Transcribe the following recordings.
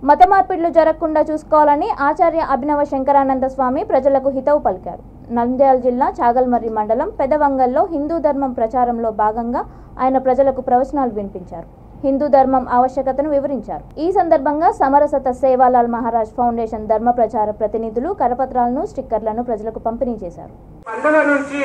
మత మార్పిడులు జరగకుండా చూసుకోవాలని ఆచార్య అభినవ శంకరానంద స్వామి ప్రజలకు హితవు పలికారు. నంద్యాల జిల్లా చాగల్మర్రి మండలం పెదవంగల్లో హిందూ ధర్మం ప్రచారంలో భాగంగా ఆయన ప్రజలకు ప్రవచనాలు వినిపించారు. హిందూ ధర్మం ఆవశ్యకతను వివరించారు. ఈ సందర్భంగా సమరసత సేవాలాల్ మహారాజ్ ఫౌండేషన్ ధర్మ ప్రచార ప్రతినిధులు కరపత్రాలను, స్టిక్కర్లను ప్రజలకు పంపిణీ చేశారు. పండుగ నుంచి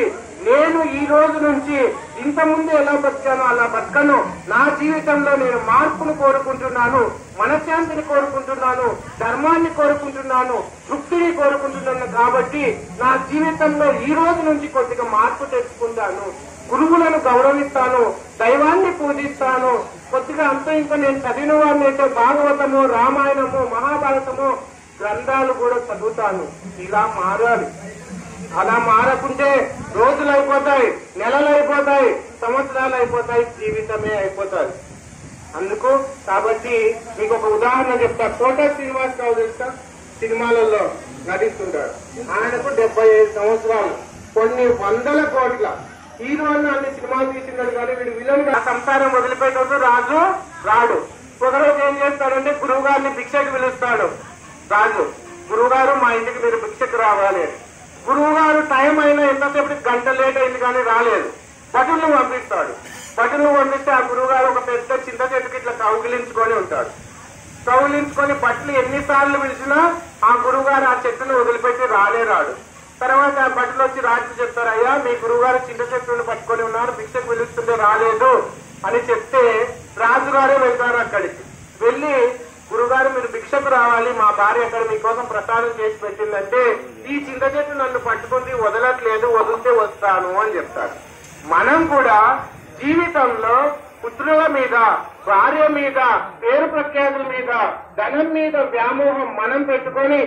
నేను ఈ రోజు నుంచి ఇంతకుముందు ఎలా బతికానో అలా బతకను. నా జీవితంలో నేను మార్పును కోరుకుంటున్నాను, మనశ్శాంతిని కోరుకుంటున్నాను, ధర్మాన్ని కోరుకుంటున్నాను, తృప్తిని కోరుకుంటున్నాను. కాబట్టి నా జీవితంలో ఈ రోజు నుంచి కొద్దిగా మార్పు తెచ్చుకుంటాను. గురువులను గౌరవిస్తాను, దైవాన్ని పూజిస్తాను. కొద్దిగా అంత ఇంకా నేను చదివిన వాడిని అయితే భాగవతము, రామాయణము, మహాభారతము గ్రంథాలు కూడా చదువుతాను. ఇలా మారాలి. అలా మారకుంటే రోజులు అయిపోతాయి, నెలలు అయిపోతాయి, సంవత్సరాలు అయిపోతాయి, జీవితమే అయిపోతాయి. అందుకు కాబట్టి మీకు ఒక ఉదాహరణ చెప్తా. కోట శ్రీనివాసరావు తెలుసా, సినిమాలలో నటిస్తుంటాడు. ఆయనకు 75 సంవత్సరాలు, కొన్ని వందల కోట్ల హీరోలు అన్ని సినిమాలు తీసినాడు. కానీ వీడు విలన్ గా సంసారం వదిలిపెట్టినప్పుడు రాజు రాడు. ఒకరోజు ఏం చేస్తాడంటే గురువు గారిని భిక్షకు పిలుస్తాడు. రాజు, గురువు గారు మా ఇంటికి మీరు భిక్షకు రావాలి. గురువు గారు టైం అయినా ఎంతసేపు గంట లేట్ అయింది కానీ రాలేదు. భటులను పంపిస్తాడు. భటులను పంపిస్తే ఆ గురువు గారు ఒక పెద్ద చింత చెట్టుకి ఇట్లా కౌగిలించుకొని ఉంటాడు. కౌగిలించుకొని భట్లు ఎన్నిసార్లు పిలిచినా ఆ గురువు గారు ఆ చెట్టును వదిలిపెట్టి రాడు. తర్వాత ఆ భటులు వచ్చి రాజు చెప్తారు, అయ్యా మీ గురువు గారు చింత చెట్టును పట్టుకొని ఉన్నారు, భిక్షకు పిలుస్తుంటే రాలేదు అని చెప్తే రాజుగారే వెళ్తారు. అక్కడికి వెళ్లి, గురుగారు మీరు భిక్షకు రావాలి, మా భార్య అక్కడ మీకోసం ప్రసాదం చేసి పెట్టిందంటే ఈ చింత చెట్టు నన్ను పట్టుకుంది, వదలట్లేదు, వదిలితే వస్తాను అని చెప్తారు. మనం కూడా జీవితంలో పుత్రుల మీద, భార్య మీద, పేరు ప్రఖ్యాతుల మీద, ధనం మీద వ్యామోహం మనం పెట్టుకొని